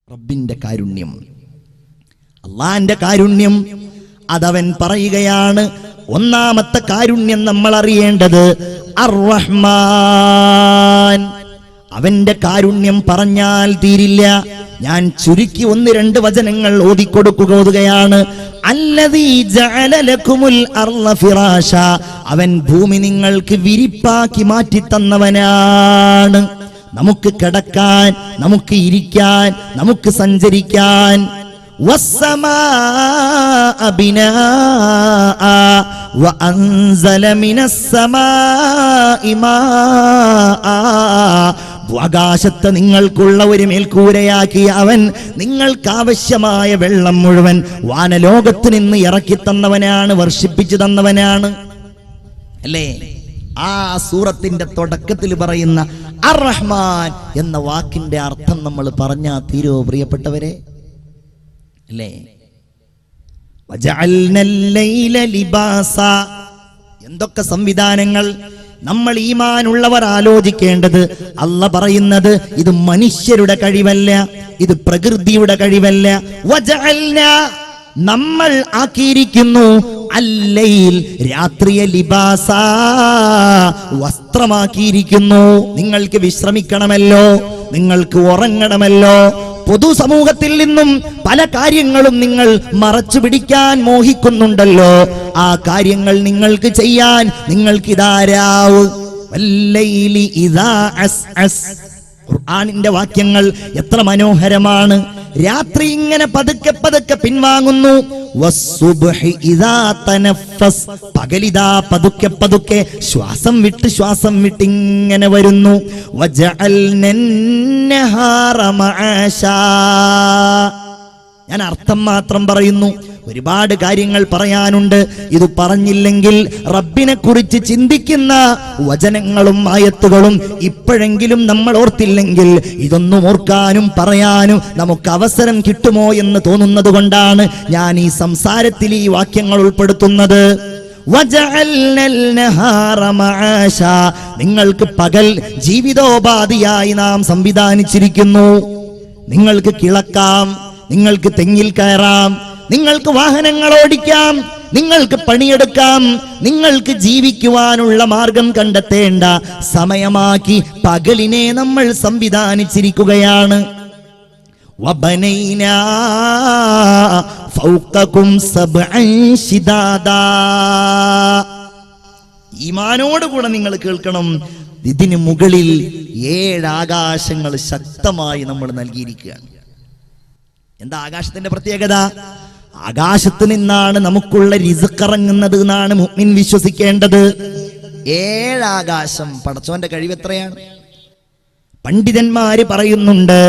റബ്ബിന്റെ കാരുണ്യം, അള്ളാന്റെ കാരുണ്യം അതവൻ പറയുകയാണ്. ഒന്നാമത്തെ കാരുണ്യം നമ്മൾ അറിയേണ്ടത് അർ-റഹ്മാൻ. അവന്റെ കാരുണ്യം പറഞ്ഞാൽ തീരില്ല. ഞാൻ ചുരുക്കി 1-2 വചനങ്ങൾ ഓതിക്കുകയാണ്. അല്ലദീ ജഅല ലക്കുമുൽ അർള ഫിറാശ. അവൻ ഭൂമി നിങ്ങൾക്ക് വിരിപ്പാക്കി മാറ്റി തന്നവനാണ്. നമുക്ക് കിടക്കാൻ, നമുക്ക് ഇരിക്കാൻ, നമുക്ക് സഞ്ചരിക്കാൻ. വസ്സമാഅ ബിനാഅ വഅൻസല മിനസ്സമാഇ മാഅ. ആകാശത്ത് നിങ്ങൾക്കുള്ള ഒരു മേൽക്കൂരയാക്കി അവൻ നിങ്ങൾക്ക് ആവശ്യമായ വെള്ളം മുഴുവൻ വാനലോകത്ത് നിന്ന് ഇറക്കി തന്നവനാണ്, വർഷിപ്പിച്ചു തന്നവനാണ്. അല്ലേ? ആ സൂറത്തിന്റെ തുടക്കത്തിൽ പറയുന്ന അർ-റഹ്മാൻ എന്ന വാക്കിന്റെ അർത്ഥം നമ്മൾ പറഞ്ഞാ തീരോ പ്രിയപ്പെട്ടവരെ? അല്ലേ? വജഅൽനൽ ലൈല ലിബാസ. എന്തൊക്കെ സംവിധാനങ്ങൾ! നമ്മൾ ഈമാനുള്ളവർ ആലോചിക്കേണ്ടത്, അല്ലാഹ് പറയുന്നത് ഇത് മനുഷ്യരുടെ കഴിവല്ല, ഇത് പ്രകൃതിയുടെ കഴിവല്ല. വജഅൽന, നമ്മൾ ആക്കിയിരിക്കുന്നു, അല്ലൈൽ, രാത്രിയെ, ലിബാസ, വസ്ത്രമാക്കിയിരിക്കുന്നു. നിങ്ങൾക്ക് വിശ്രമിക്കണമല്ലോ, നിങ്ങൾക്ക് ഉറങ്ങണമല്ലോ. പൊതുസമൂഹത്തിൽ നിന്നും പല കാര്യങ്ങളും നിങ്ങൾ മറച്ചു പിടിക്കാൻ മോഹിക്കുന്നുണ്ടല്ലോ. ആ കാര്യങ്ങൾ നിങ്ങൾക്ക് ചെയ്യാൻ നിങ്ങൾക്ക് ഇതാരാവ്. വല്ലൈലി ഇദാ അസ്അസ്. ഖുർആനിന്റെ വാക്യങ്ങൾ എത്ര മനോഹരമാണ്! രാത്രി ഇങ്ങനെ പതുക്കെ പതുക്കെ പിൻവാങ്ങുന്നു. വസ്സുബ്ഹി ഇദാ തനഫസ്. പകലിതാ പതുക്കെ പതുക്കെ ശ്വാസം വിട്ട് ഇങ്ങനെ വരുന്നു. വജഅൽനൻ നഹാറ മആശാ. ഞാൻ അർത്ഥം മാത്രം പറയുന്നു, ഒരുപാട് കാര്യങ്ങൾ പറയാനുണ്ട്. ഇത് പറഞ്ഞില്ലെങ്കിൽ റബ്ബിനെ കുറിച്ച് ചിന്തിക്കുന്ന വചനങ്ങളും ആയത്തുകളും ഇപ്പോഴെങ്കിലും നമ്മൾ ഓർത്തില്ലെങ്കിൽ ഇതൊന്നും ഓർക്കാനും പറയാനും നമുക്ക് അവസരം കിട്ടുമോ എന്ന് തോന്നുന്നത് കൊണ്ടാണ് ഞാൻ ഈ സംസാരത്തിൽ ഈ വാക്യങ്ങൾ ഉൾപ്പെടുത്തുന്നത്. വജഅൽനൽ നഹാറ മആശാ. നിങ്ങൾക്ക് പകൽ ജീവിതോപാധിയായി നാം സംവിധാനിച്ചിരിക്കുന്നു. നിങ്ങൾക്ക് കിളക്കാം, നിങ്ങൾക്ക് തെങ്ങിൽ കയറാം, നിങ്ങൾക്ക് വാഹനങ്ങൾ ഓടിക്കാം, നിങ്ങൾക്ക് പണിയെടുക്കാം. നിങ്ങൾക്ക് ജീവിക്കുവാനുള്ള മാർഗം കണ്ടെത്തേണ്ട സമയമാക്കി പകലിനെ നമ്മൾ സംവിധാനിച്ചിരിക്കുകയാണ്. വബനൈനാ ഫൗഖകും സബ്അൻ ശിദാദാ. ഈമാനോടുകൂടെ നിങ്ങൾ കേൾക്കണം, ഇതിന് മുകളിൽ 7 ആകാശങ്ങൾ ശക്തമായി നമ്മൾ നൽകിയിരിക്കുകയാണ്. എന്താ ആകാശത്തിന്റെ പ്രത്യേകത? ആകാശത്ത് നിന്നാണ് നമുക്കുള്ള റിസ്ക് ഇറങ്ങുന്നത് എന്നാണ് മുഅ്മിൻ വിശ്വസിക്കേണ്ടത്. 7 ആകാശം. പടച്ചോന്റെ കഴിവ് എത്രയാണ്! പണ്ഡിതന്മാര് പറയുന്നുണ്ട്,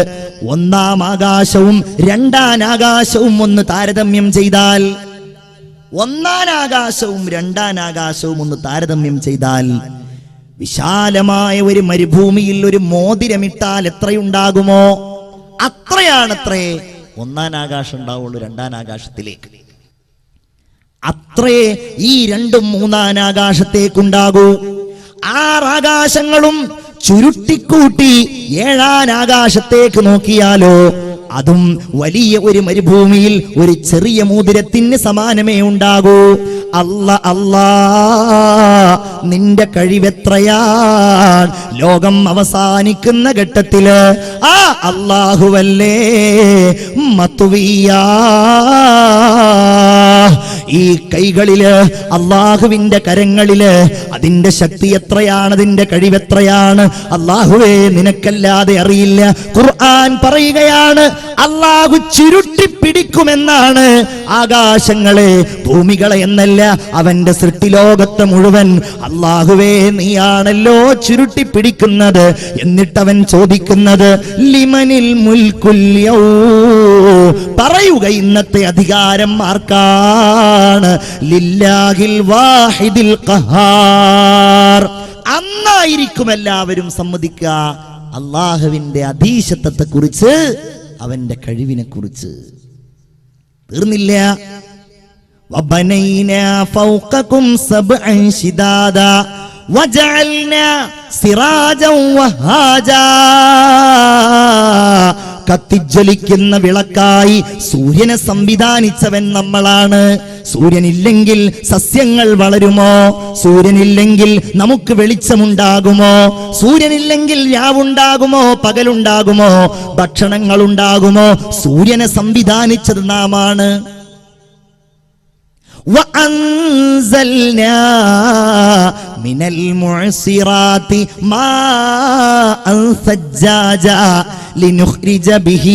1-ാം ആകാശവും 2-ാം ആകാശവും ഒന്ന് താരതമ്യം ചെയ്താൽ, 1-ാം ആകാശവും 2-ാം ആകാശവും ഒന്ന് താരതമ്യം ചെയ്താൽ, വിശാലമായ ഒരു മരുഭൂമിയിൽ ഒരു മോതിരമിട്ടാൽ എത്രയുണ്ടാകുമോ അത്രയാണത്രേ 1-ാം ആകാശം ഉണ്ടാവുള്ളൂ 2-ാം ആകാശത്തിലേക്ക്. അത്രേ ഈ 2ഉം 3-ാം ആകാശത്തേക്കുണ്ടാകൂ. 6 ആകാശങ്ങളും ചുരുട്ടിക്കൂട്ടി 7-ാം ആകാശത്തേക്ക് നോക്കിയാലോ അതും വലിയ ഒരു മരുഭൂമിയിൽ ഒരു ചെറിയ മോതിരത്തിന് സമാനമേ ഉണ്ടാകൂ. അല്ലാ, നിന്റെ കഴിവെത്രയാണ്! ലോകം അവസാനിക്കുന്ന ഘട്ടത്തില് ആ അല്ലാഹുവല്ലേ മത്വിയാ. ഈ കൈകളില്, അല്ലാഹുവിന്റെ കരങ്ങളില് അതിന്റെ ശക്തി എത്രയാണ്, അതിന്റെ കഴിവെത്രയാണ് അല്ലാഹുവേ നിനക്കല്ലാതെ അറിയില്ല. ഖുർആൻ പറയുകയാണ്, അല്ലാഹു ചുരുട്ടിപ്പിടിക്കുമെന്നാണ് ആകാശങ്ങളെ, ഭൂമികളെ എന്നല്ല, അവന്റെ സൃഷ്ടിലോകത്തെ മുഴുവൻ അല്ലാഹുവേ നീയാണല്ലോ ചുരുട്ടിപ്പിടിക്കുന്നത്. എന്നിട്ടവൻ ചോദിക്കുന്നത് ലിമനിൽ മുൽക്കുൽ യൗം. പറയുക, ഇന്നത്തെ അധികാരം ആർക്കാണ്? ലില്ലാഹിൽ വാഹിദിൽ ഖഹാർ. അന്നായിരിക്കും എല്ലാവരും സമ്മതിക്കുക അല്ലാഹുവിന്റെ അധീശത്വത്തെ കുറിച്ച്, അവന്റെ കഴിവിനെ കുറിച്ച്. തീർന്നില്ല. വബനൈനാ ഫൗഖകും സബ്അൻ ശിദാദാ വജഅൽനാ സിറാജൻ വഹാജാ. കത്തിജ്വലിക്കുന്ന വിളക്കായി സൂര്യനെ സംവിധാനിച്ചവൻ നമ്മളാണ്. സൂര്യനില്ലെങ്കിൽ സസ്യങ്ങൾ വളരുമോ? സൂര്യനില്ലെങ്കിൽ നമുക്ക് വെളിച്ചമുണ്ടാകുമോ? സൂര്യനില്ലെങ്കിൽ രാവുണ്ടാകുമോ? പകലുണ്ടാകുമോ? ഭക്ഷണങ്ങൾ ഉണ്ടാകുമോ? സൂര്യനെ സംവിധാനിച്ചത് നാമാണ്. وأنزلنا من المعصرات ماء ثجاجا لنخرج به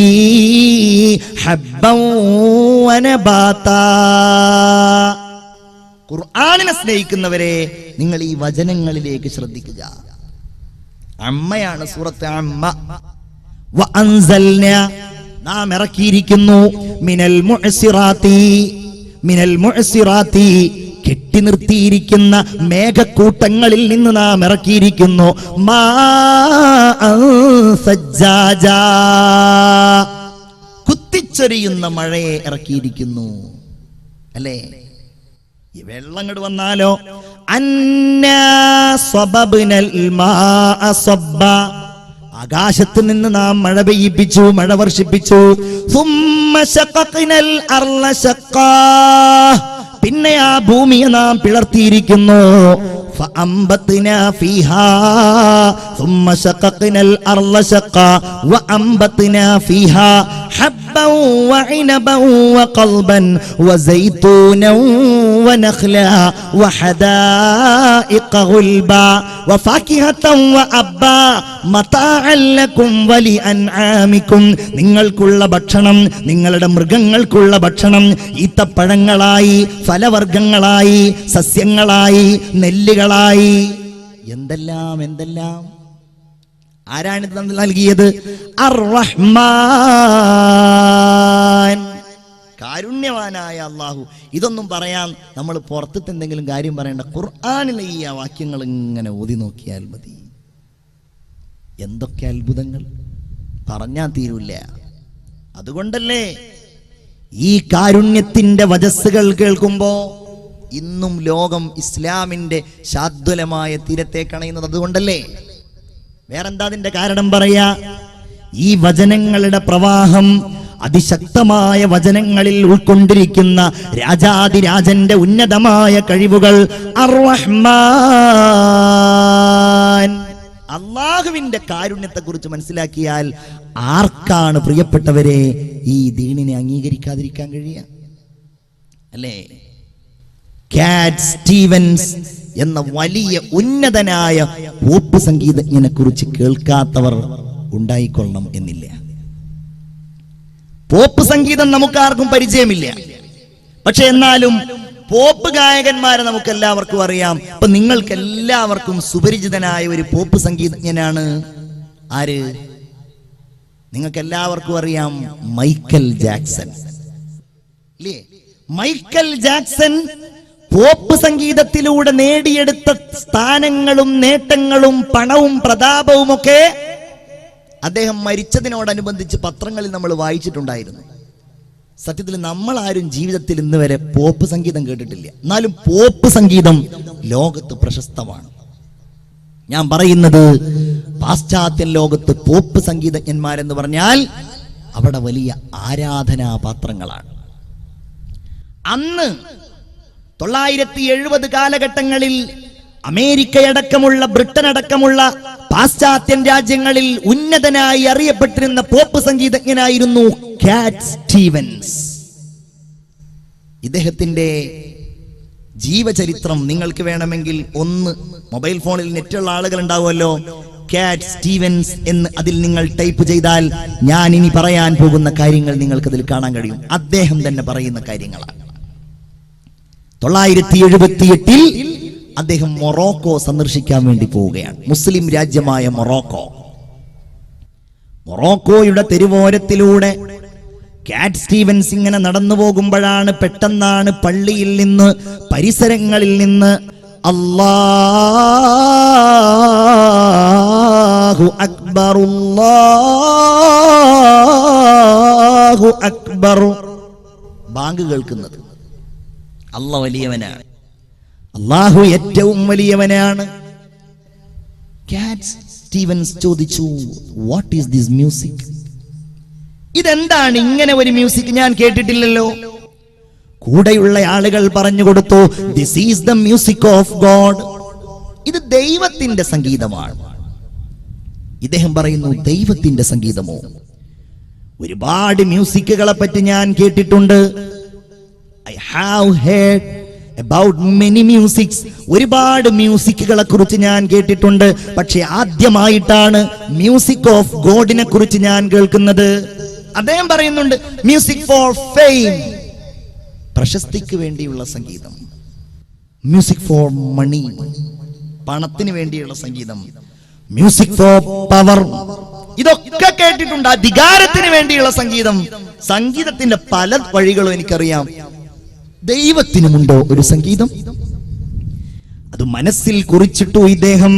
حبا ونباتا. ഖുർആനിനെ സ്നേഹിക്കുന്നവരെ, നിങ്ങൾ ഈ വചനങ്ങളിലേക്ക് ശ്രദ്ധിക്കുക. അമ്മയാണ് സൂറത്ത് അമ്മ. വഅൻസൽനാ, നാം ഇറക്കിയിരിക്കുന്നു. മിനൽ മുഅ്സിറാത്തി, മിനൽ മുഅ്സിറാത്തി, കെട്ടി നിർത്തിയിരിക്കുന്ന മേഘക്കൂട്ടങ്ങളിൽ നിന്ന് നാം ഇറക്കിയിരിക്കുന്നു. മാഅൻ സജ്ജാജാ, കുത്തിച്ചൊരിയുന്ന മഴയെ ഇറക്കിയിരിക്കുന്നു. അല്ലേ? ഈ വെള്ളം ഇങ്ങോട്ട് വന്നാലോ, അന്നാ സ്വബബ്നൽ മാഅ സ്വബ്ബ, ആകാശത്ത് നിന്ന് നാം മഴ പെയ്യിപ്പിച്ചു, മഴ വർഷിപ്പിച്ചു. സുമ്മ ശഖഖ്നൽ അർള ശഖ്ഖാ, പിന്നെ ആ ഭൂമിയെ നാം പിളർത്തിയിരിക്കുന്നു. ഫഅംബത്നാ ഫീഹാ സുമ്മ ശഖഖ്നൽ അർള ശഖ്ഖാ വഅംബത്നാ ഫീഹാ حبا وعنبا وقلبا وزيتونا ونخلا وحدائق غلبا وفاكهة وأبا متاعا لكم ولأنعامكم. നിങ്ങൾക്കുള്ള ഭക്ഷണം, നിങ്ങളുടെ മൃഗങ്ങൾക്കുള്ള ഭക്ഷണം ഈത്തപ്പഴങ്ങളായി, ഫലവർഗ്ഗങ്ങളായി, സസ്യങ്ങളായി, നെല്ലുകളായി, എന്തെല്ലാം എന്തെല്ലാം. ആരാണിത് നൽകിയത്? അർ-റഹ്മാൻ, കാരുണ്യവാനായ അല്ലാഹു. ഇതൊന്നും പറയാൻ നമ്മൾ പുറത്തത്തെ എന്തെങ്കിലും കാര്യം പറയേണ്ട. ഖുർആനിലെ ഈ വാക്യങ്ങൾ ഇങ്ങനെ ഓതി നോക്കിയാൽ മതി. എന്തൊക്കെ അത്ഭുതങ്ങൾ, പറഞ്ഞാൽ തീരൂല്ല. അതുകൊണ്ടല്ലേ ഈ കാരുണ്യത്തിന്റെ വജസ്സുകൾ കേൾക്കുമ്പോ ഇന്നും ലോകം ഇസ്ലാമിന്റെ ശാദ്വലമായ തീരത്തേക്കണയുന്നത്. അതുകൊണ്ടല്ലേ. വേറെന്താ അതിന്റെ കാരണം പറയാ? ഈ വചനങ്ങളുടെ പ്രവാഹം, അതിശക്തമായ വചനങ്ങളിൽ ഉൾക്കൊണ്ടിരിക്കുന്ന രാജാതിരാജന്റെ ഉന്നതമായ കഴിവുകൾ. അർ-റഹ്മാൻ, അല്ലാഹുവിന്റെ കാരുണ്യത്തെ കുറിച്ച് മനസ്സിലാക്കിയാൽ ആർക്കാണ് പ്രിയപ്പെട്ടവരെ ഈ ദീനിനെ അംഗീകരിക്കാതിരിക്കാൻ കഴിയുക? അല്ലേ? കാറ്റ് സ്റ്റീവൻസ് എന്ന വലിയ ഉന്നതനായ പോപ്പ് സംഗീതജ്ഞനെ കുറിച്ച് കേൾക്കാത്തവർ ഉണ്ടായിക്കൊള്ളണം എന്നില്ല. പോപ്പ് സംഗീതം നമുക്കാർക്കും പരിചയമില്ല. പക്ഷെ എന്നാലും പോപ്പ് ഗായകന്മാരെ നമുക്ക് എല്ലാവർക്കും അറിയാം. അപ്പൊ നിങ്ങൾക്ക് എല്ലാവർക്കും സുപരിചിതനായ ഒരു പോപ്പ് സംഗീതജ്ഞനാണ് ആര്? നിങ്ങൾക്ക് എല്ലാവർക്കും അറിയാം, മൈക്കൽ ജാക്സൺ. ഇല്ലേ? മൈക്കൽ ജാക്സൺ പോപ്പ് സംഗീതത്തിലൂടെ നേടിയെടുത്ത സ്ഥാനങ്ങളും നേട്ടങ്ങളും പണവും പ്രതാപവും ഒക്കെ അദ്ദേഹം മരിച്ചതിനോടനുബന്ധിച്ച് പത്രങ്ങളിൽ നമ്മൾ വായിച്ചിട്ടുണ്ടായിരുന്നു. സത്യത്തിൽ നമ്മൾ ആരും ജീവിതത്തിൽ ഇന്ന് വരെ പോപ്പ് സംഗീതം കേട്ടിട്ടില്ല. എന്നാലും പോപ്പ് സംഗീതം ലോകത്ത് പ്രശസ്തമാണ്. ഞാൻ പറയുന്നത് പാശ്ചാത്യ ലോകത്ത് പോപ്പ് സംഗീതജ്ഞന്മാരെന്ന് പറഞ്ഞാൽ അവിടെ വലിയ ആരാധനാപാത്രങ്ങളാണ്. അന്ന് 970 കാലഘട്ടങ്ങളിൽ അമേരിക്കയടക്കമുള്ള, ബ്രിട്ടൻ അടക്കമുള്ള പാശ്ചാത്യൻ രാജ്യങ്ങളിൽ ഉന്നതനായി അറിയപ്പെട്ടിരുന്ന പോപ്പ് സംഗീതജ്ഞനായിരുന്നു കാറ്റ് സ്റ്റീവൻസ്. ഇദ്ദേഹത്തിന്റെ ജീവചരിത്രം നിങ്ങൾക്ക് വേണമെങ്കിൽ ഒന്ന് മൊബൈൽ ഫോണിൽ നെറ്റുള്ള ആളുകൾ ഉണ്ടാവുമല്ലോ, കാറ്റ് സ്റ്റീവൻസ് എന്ന് അതിൽ നിങ്ങൾ ടൈപ്പ് ചെയ്താൽ ഞാൻ ഇനി പറയാൻ പോകുന്ന കാര്യങ്ങൾ നിങ്ങൾക്കതിൽ കാണാൻ കഴിയും. അദ്ദേഹം തന്നെ പറയുന്ന കാര്യങ്ങളാണ്. 978 അദ്ദേഹം മൊറോക്കോ സന്ദർശിക്കാൻ വേണ്ടി പോവുകയാണ്. മുസ്ലിം രാജ്യമായ മൊറോക്കോ. മൊറോക്കോയുടെ തെരുവോരത്തിലൂടെ കാറ്റ് സ്റ്റീവൻസ് ഇങ്ങനെ നടന്നു പോകുമ്പോഴാണ് പെട്ടെന്നാണ് പള്ളിയിൽ നിന്ന്, പരിസരങ്ങളിൽ നിന്ന് അല്ലാഹു അക്ബർ അല്ലാഹു അക്ബർ ബാങ്ക് കേൾക്കുന്നത്. അല്ലാഹു വലിയവനാണ്, അല്ലാഹു ഏറ്റവും വലിയവനാണ്. കാറ്റ് സ്റ്റീവൻസ് ചോദിച്ചു, വാട്ട് ഈസ് ദിസ് മ്യൂസിക്? ഇതെന്താണ് ഇങ്ങനെ ഒരു മ്യൂസിക്, ഞാൻ കേട്ടിട്ടില്ലല്ലോ. കൂടെയുള്ള ആളുകൾ പറഞ്ഞു കൊടുത്തു, this is the music of God, ഇത് ദൈവത്തിന്റെ സംഗീതമാണ്. ഇദ്ദേഹം പറയുന്നു, ദൈവത്തിന്റെ സംഗീതമോ? ഒരുപാട് മ്യൂസിക്കുകളെ പറ്റി ഞാൻ കേട്ടിട്ടുണ്ട്. I have heard about many musics, ഒരുപാട് മ്യൂസിക്കുകളെ കുറിച്ച് ഞാൻ കേട്ടിട്ടുണ്ട്. പക്ഷെ ആദ്യമായിട്ടാണ് മ്യൂസിക് ഓഫ് ഗോഡിനെ കുറിച്ച് ഞാൻ കേൾക്കുന്നത്. അദ്ദേഹം പറയുന്നുണ്ട്, മ്യൂസിക് ഫോർ ഫെയിം, പ്രശസ്തിക്ക് വേണ്ടിയുള്ള സംഗീതം. മ്യൂസിക് ഫോർ മണി, പണത്തിന് വേണ്ടിയുള്ള സംഗീതം. മ്യൂസിക് ഫോർ പവർ, ഇതൊക്കെ കേട്ടിട്ടുണ്ട്. അധികാരത്തിന് വേണ്ടിയുള്ള സംഗീതം. സംഗീതത്തിന്റെ പല വഴികളും എനിക്കറിയാം. ദൈവത്തിനുമുണ്ടോ ഒരു സംഗീതം? അത് മനസ്സിൽ കുറിച്ചിട്ടു ഇദ്ദേഹം.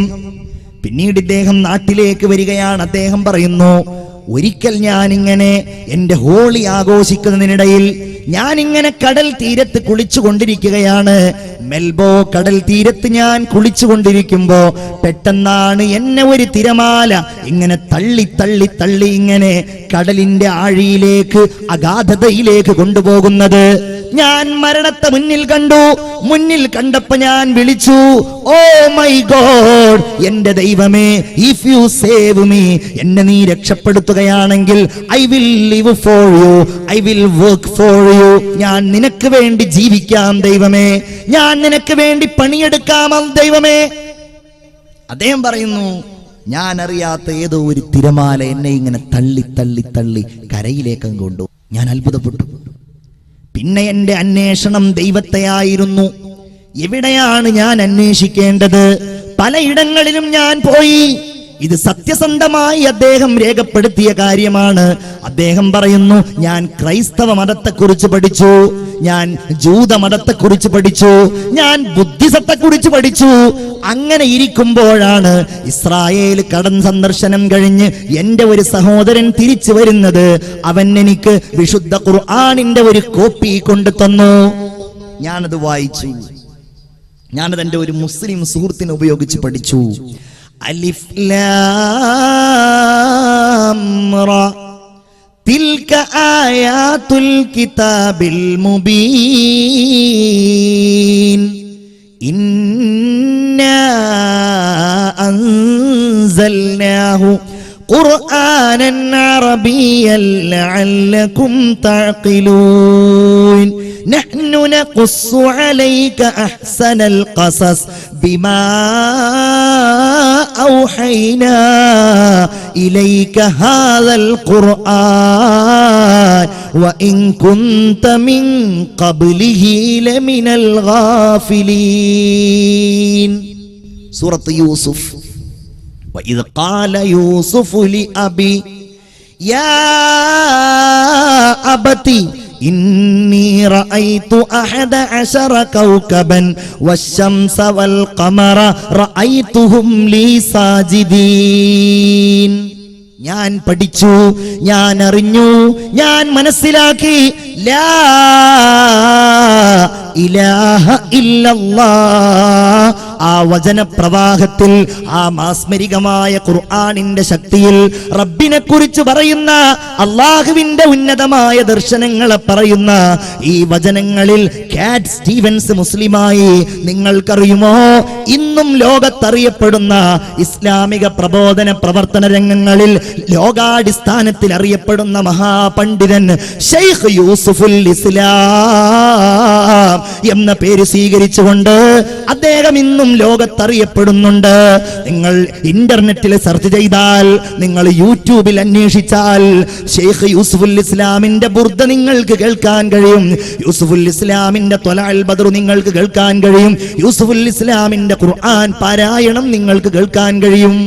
പിന്നീട് ഇദ്ദേഹം നാട്ടിലേക്ക് വരികയാണ്. അദ്ദേഹം പറയുന്നു, ഒരിക്കൽ ഞാനിങ്ങനെ എന്റെ ഹോളി ആഘോഷിക്കുന്നതിനിടയിൽ ഞാനിങ്ങനെ കടൽ തീരത്ത് കുളിച്ചുകൊണ്ടിരിക്കുകയാണ്. മെൽബോ കടൽ തീരത്ത് ഞാൻ കുളിച്ചുകൊണ്ടിരിക്കുമ്പോ പെട്ടെന്നാണ് എന്നെ ഒരു തിരമാല ഇങ്ങനെ തള്ളി തള്ളി തള്ളി ഇങ്ങനെ കടലിന്റെ ആഴിയിലേക്ക്, അഗാധതയിലേക്ക് കൊണ്ടുപോകുന്നത്. ഞാൻ മരണത്തെ മുന്നിൽ കണ്ടു. മുന്നിൽ കണ്ടപ്പോ ഞാൻ വിളിച്ചു, ഓ മൈ ഗോഡ്, എന്റെ ദൈവമേ, ഇഫ് യു സേവ് മീ, എന്നെ നീ രക്ഷപ്പെടുത്തുകയാണെങ്കിൽ I will live for you, I will work for you, ഞാൻ നിനക്ക് വേണ്ടി ജീവിക്കാം ദൈവമേ, ഞാൻ നിനക്ക് വേണ്ടി പണിയെടുക്കാം ദൈവമേ. അദ്ദേഹം പറയുന്നു, ഞാൻ അറിയാത്ത ഏതോ ഒരു തിരമാല എന്നെ ഇങ്ങനെ തള്ളി തള്ളി തള്ളി കരയിലേക്ക് കൊണ്ടു. ഞാൻ അത്ഭുതപ്പെട്ടു. പിന്നെ എന്റെ അന്വേഷണം ദൈവത്തെയായിരുന്നു. എവിടെയാണ് ഞാൻ അന്വേഷിക്കേണ്ടത്? പലയിടങ്ങളിലും ഞാൻ പോയി. ഇത് സത്യസന്ധമായി അദ്ദേഹം രേഖപ്പെടുത്തിയ കാര്യമാണ്. അദ്ദേഹം പറയുന്നു, ഞാൻ ക്രൈസ്തവ മതത്തെക്കുറിച്ച് പഠിച്ചു, ഞാൻ ജൂത മതത്തെക്കുറിച്ച് പഠിച്ചു, ഞാൻ ബുദ്ധിസത്തെക്കുറിച്ച് പഠിച്ചു. അങ്ങനെ ഇരിക്കുമ്പോഴാണ് ഇസ്രായേൽ കടൽ സന്ദർശനം കഴിഞ്ഞ് എന്റെ ഒരു സഹോദരൻ തിരിച്ചു വരുന്നത്. അവൻ എനിക്ക് വിശുദ്ധ ഖുർആനിന്റെ ഒരു കോപ്പി കൊണ്ടു തന്നു. ഞാനത് വായിച്ചു. ഞാനത് എന്റെ ഒരു മുസ്ലിം സുഹൃത്തിനെ ഉപയോഗിച്ച് പഠിച്ചു. അലിഫ് ലാം റാ തിൽക ആയാതുൽ കിതാബിൽ മുബീൻ ഇന്നാ അൻസൽനാഹു ഖുർആനൻ അറബിയ്യൻ ലഅല്ലകും തഅഖിലൂൻ നഹ്നു നഖുസ്സു അലൈക അഹ്സനൽ ഖസസ് ബിമാ ഔഹൈനാ ഇലൈക ഹാദൽ ഖുർആൻ വഇൻ കുൻത മിൻ ഖബ്ലിഹി ലമിനൽ ഗാഫിലീൻ. സൂറത്ത് യൂസുഫ്. وإذ قال يوسف لأبي يا أبتي إني رأيت 11 كوكبا والشمس والقمر رأيتهم لي ساجدين. ഞാൻ പഠിച്ചു, ഞാൻ അറിഞ്ഞു, ഞാൻ മനസ്സിലാക്കി. ലാ ഇലാഹ ഇല്ലല്ലാഹ്. ആ വചനപ്രവാഹത്തിൽ, ആ മാസ്മരികമായ ഖുർആനിന്റെ ശക്തിയിൽ റബ്ബിനെ കുറിച്ച് പറയുന്ന, അള്ളാഹുവിന്റെ ഉന്നതമായ ദർശനങ്ങളെ പറയുന്ന ഈ വചനങ്ങളിൽ കാറ്റ് സ്റ്റീവൻസ് മുസ്ലിമായി. നിങ്ങൾക്കറിയുമോ, ഇന്നും ലോകത്തറിയപ്പെടുന്ന ഇസ്ലാമിക പ്രബോധന പ്രവർത്തന രംഗങ്ങളിൽ ലോകാടിസ്ഥാനത്തിൽ അറിയപ്പെടുന്ന മഹാപണ്ഡിതൻ ഷെയ്ഖ് യൂസുഫുൽ ഇസ്ലാം എന്ന പേര് സ്വീകരിച്ചുകൊണ്ട് അദ്ദേഹം ഇന്നും ലോകത്തറിയപ്പെടുന്നുണ്ട്. നിങ്ങൾ ഇന്റർനെറ്റിൽ സെർച്ച് ചെയ്താൽ, നിങ്ങൾ യൂട്യൂബിൽ അന്വേഷിച്ചാൽ ഷെയ്ഖ് യൂസുഫുൽ ഇസ്ലാമിന്റെ ബുർദ നിങ്ങൾക്ക് കേൾക്കാൻ കഴിയും. യൂസുഫുൽ ഇസ്ലാമിന്റെ ത്വലഅൽ ബദ്ർ നിങ്ങൾക്ക് കേൾക്കാൻ കഴിയും. യൂസുഫുൽ ഇസ്ലാമിന്റെ ഖുർആൻ പാരായണം നിങ്ങൾക്ക് കേൾക്കാൻ കഴിയും.